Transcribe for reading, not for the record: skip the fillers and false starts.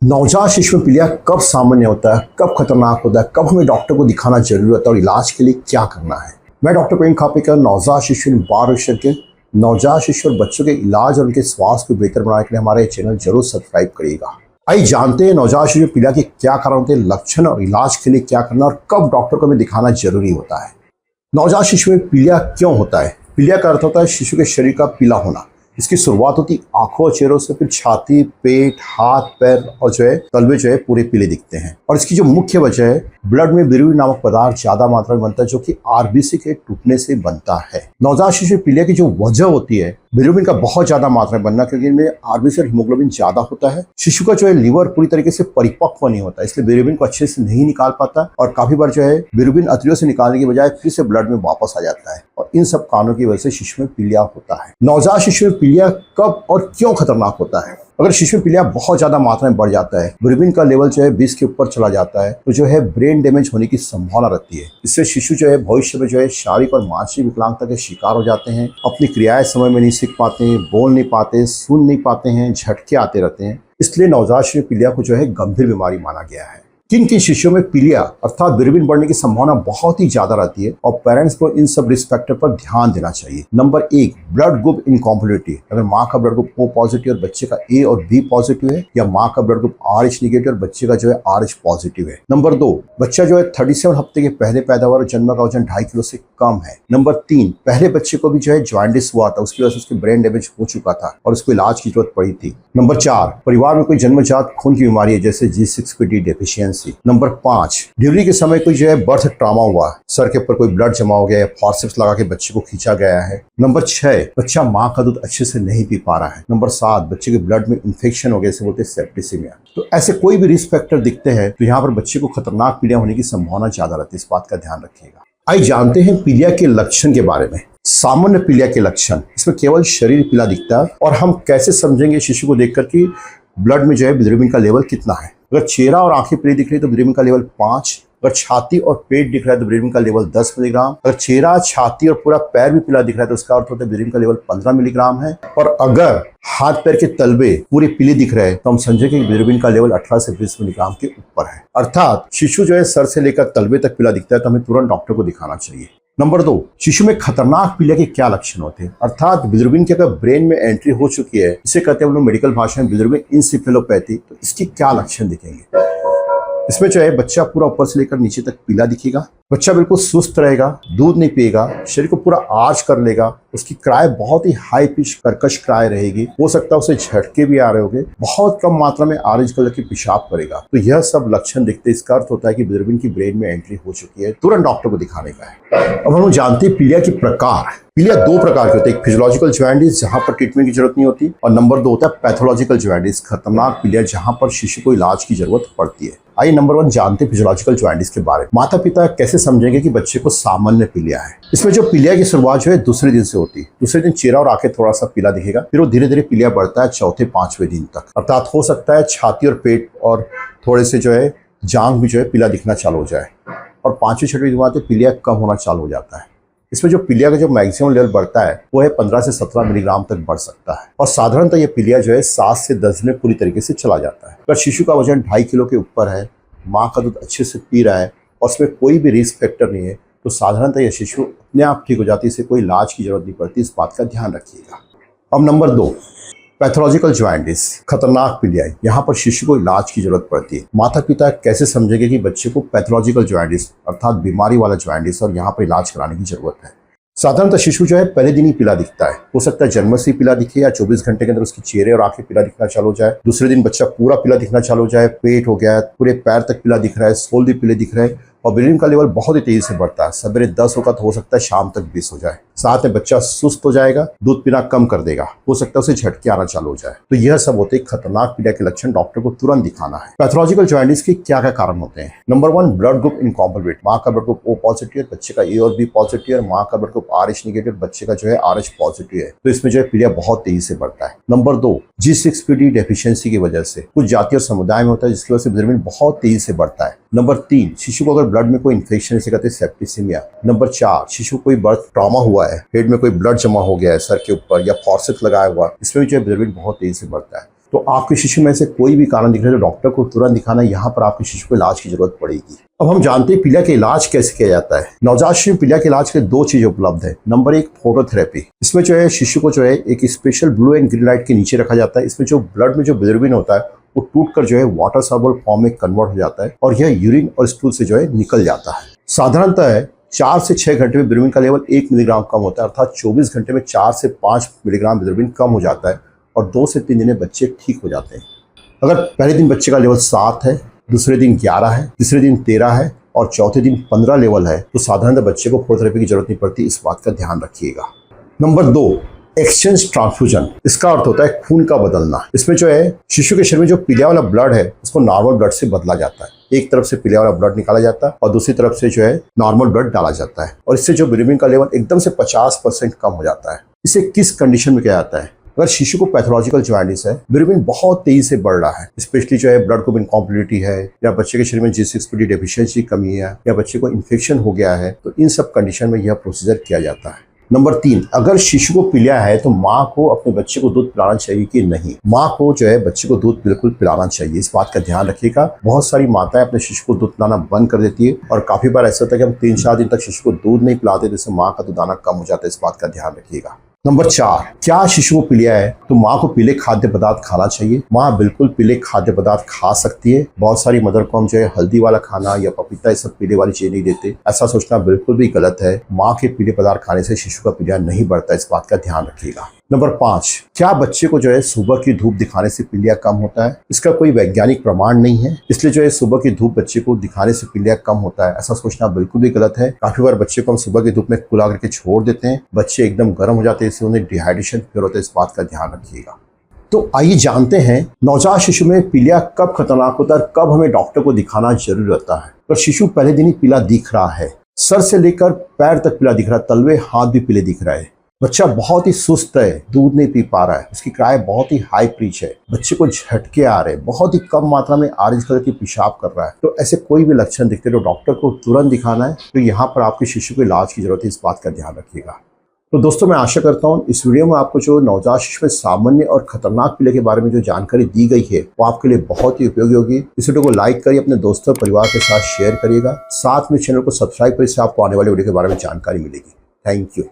नवजात शिशु में पीलिया कब सामान्य होता है, कब खतरनाक होता है, कब हमें डॉक्टर को दिखाना जरूरी होता है और इलाज के लिए क्या करना है। मैं डॉक्टर प्रवीण खापेकर, नवजात शिशु बाल विशेषज्ञ। नवजात शिशु और बच्चों के इलाज और उनके स्वास्थ्य को बेहतर बनाने के लिए हमारे चैनल जरूर सब्सक्राइब करिएगा। आइए जानते हैं नवजात शिशु में पीलिया के क्या कारण होते हैं, लक्षण और इलाज के लिए क्या करना और कब डॉक्टर को हमें दिखाना जरूरी होता है। नवजात शिशु में पीलिया क्यों होता है? पीलिया का अर्थ होता है शिशु के शरीर का पीला होना। इसकी शुरुआत होती आंखों और चेहरों से, फिर छाती, पेट, हाथ, पैर और तलवे पूरे पीले दिखते हैं। और इसकी जो मुख्य वजह है, ब्लड में बिलिरुबिन नामक पदार्थ ज्यादा मात्रा में बनता है, जो कि आरबीसी के टूटने से बनता है। नवजात शिशु पीलिया की जो वजह होती है, बिलिरुबिन का बहुत ज्यादा मात्रा में बनना, क्योंकि इनमें आरबीसी और हीमोग्लोबिन ज्यादा होता है। शिशु का लिवर पूरी तरीके से परिपक्व नहीं होता, इसलिए बिलिरुबिन को अच्छे से नहीं निकाल पाता और काफी बार बिलिरुबिन अतरियों से निकालने की बजाय फिर से ब्लड में वापस आ जाता है। और इन सब कारणों की वजह से शिशु में पीलिया होता है। नवजात शिशु में पीलिया कब और क्यों खतरनाक होता है? अगर शिशु में पीलिया बहुत ज्यादा मात्रा में बढ़ जाता है, बिलिरुबिन का लेवल 20 के ऊपर चला जाता है, तो ब्रेन डैमेज होने की संभावना रहती है। इससे शिशु भविष्य में शारीरिक और मानसिक विकलांगता के शिकार हो जाते हैं। अपनी क्रियाएं समय में नहीं सीख पाते हैं, बोल नहीं पाते, सुन नहीं पाते हैं, झटके आते रहते हैं। इसलिए नवजात शिशु पीलिया को गंभीर बीमारी माना गया है। किन किन शिशुओं में पीलिया अर्थात बिलिरुबिन बढ़ने की संभावना बहुत ही ज्यादा रहती है और पेरेंट्स को इन सब रिस्क फैक्टर पर ध्यान देना चाहिए। Number 1, blood group incompatibility. अगर माँ का ब्लड ग्रुप O पॉजिटिव और बच्चे का A और B पॉजिटिव है, या माँ का ब्लड ग्रुप RH निगेटिव और बच्चे का RH पॉजिटिव है। नंबर 2, बच्चा 37 हफ्ते के पहले पैदावार और जन्म का वजन 2.5 किलो से कम है। नंबर 3, पहले बच्चे को भी जॉन्डिस हुआ था, उसकी वजह से उसके ब्रेन डैमेज हो चुका था और उसको इलाज की जरूरत पड़ी थी। नंबर 4, परिवार में कोई जन्मजात खून की बीमारी है, जैसे G6PD डेफिशिएंसी। नंबर 5, डिलीवरी के समय कोई बर्थ ट्रॉमा हुआ, सर के ऊपर कोई ब्लड जमा हो गया है, फॉर्सेप्स लगा के बच्चे को खींचा गया है। नंबर 6, बच्चा माँ का दूध अच्छे से नहीं पी पा रहा है। नंबर 7, बच्चे के ब्लड में इन्फेक्शन हो गया, इसे बोलते हैं सेप्टिसिमिया। तो ऐसे कोई भी रिस्क फैक्टर दिखते हैं तो यहाँ पर बच्चे को खतरनाक पीलिया होने की संभावना ज्यादा रहती है, इस बात का ध्यान रखिएगा। आइए जानते हैं पीलिया के लक्षण के बारे में। सामान्य पीलिया के लक्षण, इसमें केवल शरीर पीला दिखता है और हम कैसे समझेंगे शिशु को देखकर कि ब्लड में बिलिरुबिन का लेवल कितना है। अगर चेहरा और आंखें पीली दिख रही है तो बिलिरुबिन का लेवल 5। अगर छाती और पेट दिख रहा है तो बिलिरुबिन का लेवल 10 मिलीग्राम। अगर चेहरा, छाती और पूरा पैर भी पीला दिख रहा है तो उसका अर्थ होता है बिलिरुबिन का लेवल 15 मिलीग्राम है। और अगर हाथ पैर के तलवे पूरे पीले दिख रहे हैं तो हम समझे कि बिलिरुबिन का लेवल 18 से 20 मिलीग्राम के ऊपर है। अर्थात शिशु सर से लेकर तलवे तक पीला दिखता है तो हमें तुरंत डॉक्टर को दिखाना चाहिए। नंबर 2, शिशु में खतरनाक पीलिया के क्या लक्षण होते हैं? अर्थात बिलिरुबिन की अगर ब्रेन में एंट्री हो चुकी है, इसे कहते हैं हम लोग मेडिकल भाषा में बिलिरुबिन इंसेफेलोपैथी, तो इसके क्या लक्षण दिखेंगे? इसमें बच्चा पूरा ऊपर से लेकर नीचे तक पीला दिखेगा, बच्चा बिल्कुल सुस्त रहेगा, दूध नहीं पिएगा, शरीर को पूरा आर्च कर लेगा, उसकी क्राई बहुत ही हाई पिच कर्कश क्राई रहेगी, हो सकता है उसे झटके भी आ रहे होंगे, बहुत कम मात्रा में ऑरेंज कलर की पेशाब करेगा। तो यह सब लक्षण दिखते, इसका अर्थ होता है कि बिलिरुबिन की ब्रेन में एंट्री हो चुकी है, तुरंत डॉक्टर को दिखाने का है। अब हम जानते हैं पीलिया के प्रकार। पीलिया 2 प्रकार के होते हैं, एक फिजियोलॉजिकल जॉन्डिस जहां पर ट्रीटमेंट की जरूरत नहीं होती, और नंबर 2 होता है पैथोलॉजिकल जॉन्डिस, खतरनाक पीलिया जहां पर शिशु को इलाज की जरूरत पड़ती है। आइए नंबर 1 जानते हैं फिजियोलॉजिकल जॉन्डिस के बारे में। माता पिता कैसे समझेंगे कि बच्चे को सामान्य पीलिया है? इसमें पीलिया की शुरुआत दूसरे दिन से होती है। दूसरे दिन चेहरा और आंखें थोड़ा सा पीला दिखेगा, फिर वो धीरे धीरे पीलिया बढ़ता है चौथे 5वें दिन तक। अर्थात हो सकता है छाती और पेट और थोड़े से जांघ भी पीला दिखना चालू हो जाए, और 5वें-6वें दिन बाद पीलिया कम होना चालू हो जाता है। इसमें पीलिया का मैक्सिमम लेवल बढ़ता है वो है 15 से 17 मिलीग्राम तक बढ़ सकता है, और साधारणतः ये पीलिया 7 से 10 दिन में पूरी तरीके से चला जाता है। अगर शिशु का वजन 2.5 किलो के ऊपर है, माँ का दूध अच्छे से पी रहा है और उसमें कोई भी रिस्क फैक्टर नहीं है, तो साधारणतः यह शिशु अपने आप ठीक हो जाती है, इसे कोई इलाज की जरूरत नहीं पड़ती, इस बात का ध्यान रखिएगा। अब नंबर 2, पैथोलॉजिकल जॉन्डिस, खतरनाक पीलिया। यहाँ पर शिशु को इलाज की जरूरत पड़ती है। माता पिता कैसे समझेंगे कि बच्चे को पैथोलॉजिकल जॉन्डिस अर्थात बीमारी वाला जॉन्डिस और यहाँ पर इलाज कराने की जरूरत है? साधारणतः शिशु पहले दिन ही पीला दिखता है, हो सकता है जन्म से ही पीला दिखे या 24 घंटे के अंदर उसके चेहरे और आंखें पीला दिखना चालू हो जाए। दूसरे दिन बच्चा पूरा पीला दिखना चालू हो जाए, पेट हो गया, पूरे पैर तक पीला दिख रहा है, सोल भी पीले दिख रहे हैं, और बिलिरुबिन का लेवल बहुत ही तेजी से बढ़ता है। सवेरे 10 होगा तो हो सकता है शाम तक 20 हो जाए। साथ में बच्चा सुस्त हो जाएगा, दूध पीना कम कर देगा, हो सकता है उसे झटके आना चालू हो जाए। तो यह सब होते हैं खतरनाक पीलिया के लक्षण, डॉक्टर को तुरंत दिखाना है। पैथोलॉजिकल जॉन्डिस के क्या क्या कारण होते हैं? Number 1, blood group incompatibility. माँ का ब्लड ग्रुप O पॉजिटिव है, बच्चे का A और B पॉजिटिव है, माँ का ब्लड ग्रुप RH निगेटिव, बच्चे का RH पॉजिटिव है, तो इसमें पीलिया बहुत तेजी से बढ़ता है। नंबर 2, G6PD डेफिशिएंसी की वजह से, कुछ जाति और समुदाय में होता है जिसकी वजह से बिलिरुबिन बहुत तेजी से बढ़ता है। नंबर 3, शिशु को अगर ब्लड में कोई इन्फेक्शन, इसे कहते हैं सेप्टिसिमिया। नंबर 4, शिशु को कोई बर्थ ट्रॉमा हुआ है, हेड में कोई ब्लड जमा हो गया है सर के ऊपर, या फॉर्सेप्स लगाया हुआ, इसमें भी बिलिरुबिन बहुत तेजी से बढ़ता है। तो आपके शिशु में से कोई भी कारण दिख रहा है तो डॉक्टर को तुरंत दिखाना, यहाँ पर आपके शिशु को इलाज की जरूरत पड़ेगी। अब हम जानते हैं पीलिया का इलाज कैसे किया जाता है। नवजात शिशु में पीलिया के इलाज के लिए 2 चीजें उपलब्ध है। Number 1 phototherapy. इसमें जो है शिशु को जो है एक special blue and green light के नीचे रखा जाता है। इसमें जो ब्लड में जो बिलिरुबिन होता है वो टूटकर जो है वाटर सॉल्युबल फॉर्म में कन्वर्ट हो जाता है और यह यूरिन और स्टूल से जो है निकल जाता है। साधारणतः 4 से 6 घंटे में बिलिरुबिन का लेवल 1 मिलीग्राम कम होता है, अर्थात 24 घंटे में 4 से 5 मिलीग्राम बिलिरुबिन कम हो जाता है और 2 से 3 दिन में बच्चे ठीक हो जाते हैं। अगर पहले दिन बच्चे का लेवल 7 है, दूसरे दिन 11 है, तीसरे दिन 13 है और चौथे दिन 15 लेवल है तो साधारणतः बच्चे को फोटोथेरेपी की जरूरत नहीं पड़ती, इस बात का ध्यान रखिएगा। Number 2 exchange transfusion. इसका अर्थ होता है खून का बदलना। इसमें जो है शिशु के शरीर में जो पीलिया वाला ब्लड है उसको नॉर्मल ब्लड से बदला जाता है। एक तरफ से पीलिया वाला ब्लड निकाला जाता है और दूसरी तरफ से जो है नॉर्मल ब्लड डाला जाता है और इससे जो बिलिरुबिन का लेवल एकदम से 50% कम हो जाता है। इसे किस कंडीशन में किया जाता है? अगर शिशु को पैथोलॉजिकल जॉन्डिस है, बिलिरुबिन बहुत तेजी से बढ़ रहा है, स्पेशली जो है ब्लड ग्रुप इनकॉम्प्लिटिटी है या बच्चे के शरीर में G6PD डेफिशिएंसी कमी है या बच्चे को इन्फेक्शन हो गया है, तो इन सब कंडीशन में यह प्रोसीजर किया जाता है। नंबर 3 अगर शिशु को पीलिया है तो माँ को अपने बच्चे को दूध पिलाना चाहिए कि नहीं? माँ को जो है बच्चे को दूध बिल्कुल पिलाना चाहिए, इस बात का ध्यान रखिएगा। बहुत सारी माताएं अपने शिशु को दूध पिलाना बंद कर देती है और काफी बार ऐसा होता है कि हम 3-4 दिन तक शिशु को दूध नहीं पिलाते, जिससे माँ का दूध आना कम हो जाता है, इस बात का ध्यान रखिएगा। नंबर 4 क्या शिशु को पीलिया है तो माँ को पीले खाद्य पदार्थ खाना चाहिए? माँ बिल्कुल पीले खाद्य पदार्थ खा सकती है। बहुत सारी मदर को हम जो है हल्दी वाला खाना या पपीता ये सब पीले वाली चीज नहीं देते, ऐसा सोचना बिल्कुल भी गलत है। माँ के पीले पदार्थ खाने से शिशु का पीलिया नहीं बढ़ता, इस बात का ध्यान रखिएगा। नंबर 5 क्या बच्चे को जो है सुबह की धूप दिखाने से पीलिया कम होता है? इसका कोई वैज्ञानिक प्रमाण नहीं है, इसलिए जो है सुबह की धूप बच्चे को दिखाने से पीलिया कम होता है, ऐसा सोचना बिल्कुल भी गलत है। काफी बार बच्चे को हम सुबह की धूप में खुला करके छोड़ देते हैं, बच्चे एकदम गर्म हो जाते हैं, इससे उन्हें डिहाइड्रेशन फील होता है, इस बात का ध्यान रखिएगा। तो आइए जानते हैं नवजात शिशु में पीलिया कब खतरनाक होता है, कब हमें डॉक्टर को दिखाना जरूरी होता है। तो शिशु पहले दिन ही पीला दिख रहा है, सर से लेकर पैर तक पीला दिख रहा है, तलवे हाथ भी पीले दिख रहा है, बच्चा बहुत ही सुस्त है, दूध नहीं पी पा रहा है, उसकी क्राई बहुत ही हाई पिच है, बच्चे को झटके आ रहे हैं, बहुत ही कम मात्रा में ऑरेंज कलर की पेशाब कर रहा है, तो ऐसे कोई भी लक्षण दिखते तो डॉक्टर को तुरंत दिखाना है। तो यहाँ पर आपके शिशु को इलाज की जरूरत है, इस बात का ध्यान रखिएगा। तो दोस्तों मैं आशा करता हूँ इस वीडियो में आपको जो नवजात शिशु में सामान्य और खतरनाक पीलिया के बारे में जो जानकारी दी गई है वो आपके लिए बहुत ही उपयोगी होगी। इस वीडियो को लाइक करिए, अपने दोस्तों परिवार के साथ शेयर करिएगा, साथ में चैनल को सब्सक्राइब करिए, इससे आपको आने वाले वीडियो के बारे में जानकारी मिलेगी। Thank you.